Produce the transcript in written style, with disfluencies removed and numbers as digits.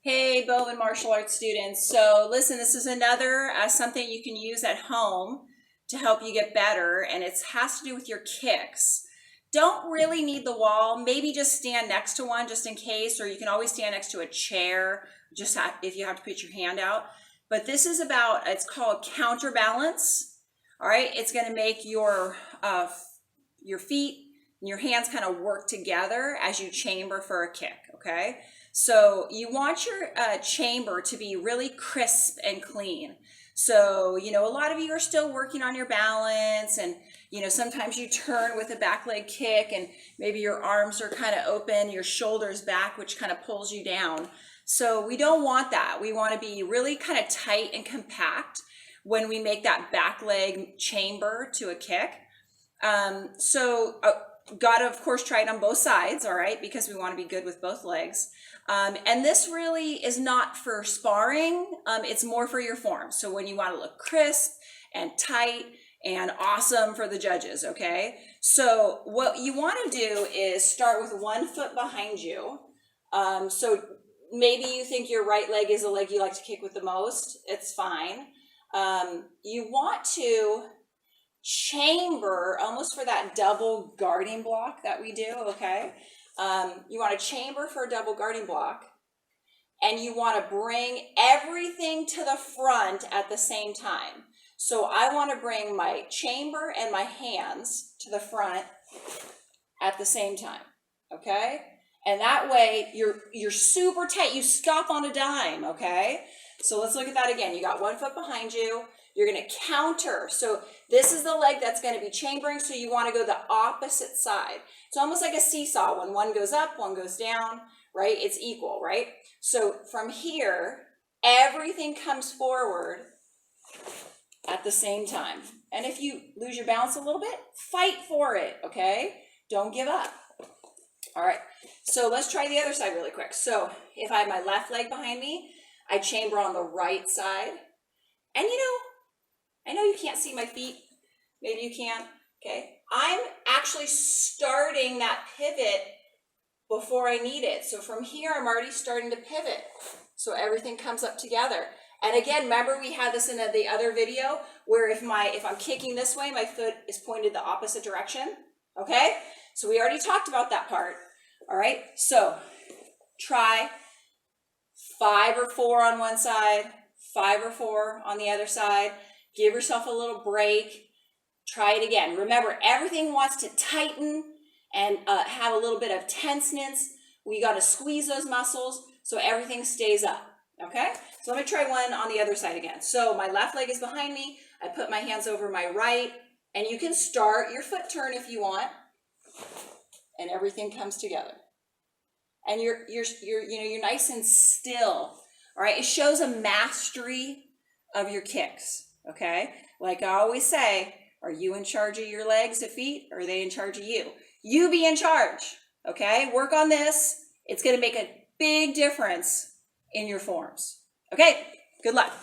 Hey, Bowman martial arts students. So listen, this is another something you can use at home to help you get better, and it has to do with your kicks. Don't really need the wall. Maybe just stand next to one just in case, or you can always stand next to a chair if you have to put your hand out. But this is about, it's called counterbalance. All right, it's going to make your feet and your hands kind of work together as you chamber for a kick, okay? So you want your chamber to be really crisp and clean. So, a lot of you are still working on your balance, and, sometimes you turn with a back leg kick and maybe your arms are kind of open, your shoulders back, which kind of pulls you down. So we don't want that. We want to be really kind of tight and compact when we make that back leg chamber to a kick. Gotta, of course, try it on both sides, all right, because we want to be good with both legs. And this really is not for sparring. It's more for your form. So when you want to look crisp and tight and awesome for the judges, okay? So what you want to do is start with 1 foot behind you. So maybe you think your right leg is the leg you like to kick with the most. It's fine. You want to chamber almost for that double guarding block that we do, okay? You want to chamber for a double guarding block, and you want to bring everything to the front at the same time. So I want to bring my chamber and my hands to the front at the same time, okay? And that way you're super tight. You stop on a dime, okay? So let's look at that again. You got 1 foot behind you. You're going to counter. So this is the leg that's going to be chambering, so you want to go the opposite side. It's almost like a seesaw. When one goes up, one goes down, right? It's equal, right? So from here, everything comes forward at the same time. And if you lose your balance a little bit, fight for it, okay? Don't give up. All right, so let's try the other side really quick. So if I have my left leg behind me, I chamber on the right side. And I know you can't see my feet. Maybe you can. Okay. I'm actually starting that pivot before I need it. So from here, I'm already starting to pivot. So everything comes up together. And again, remember we had this in the other video where if I'm kicking this way, my foot is pointed the opposite direction. Okay. So we already talked about that part. All right. So try 5 or 4 on one side, 5 or 4 on the other side. Give yourself a little break. Try it again. Remember, everything wants to tighten and have a little bit of tenseness. We got to squeeze those muscles so everything stays up. Okay? So let me try one on the other side again. So my left leg is behind me. I put my hands over my right, and you can start your foot turn if you want, and everything comes together. And you're nice and still. All right? It shows a mastery of your kicks. Okay? Like I always say, are you in charge of your legs and feet, or are they in charge of you? You be in charge. Okay? Work on this. It's going to make a big difference in your forms. Okay? Good luck.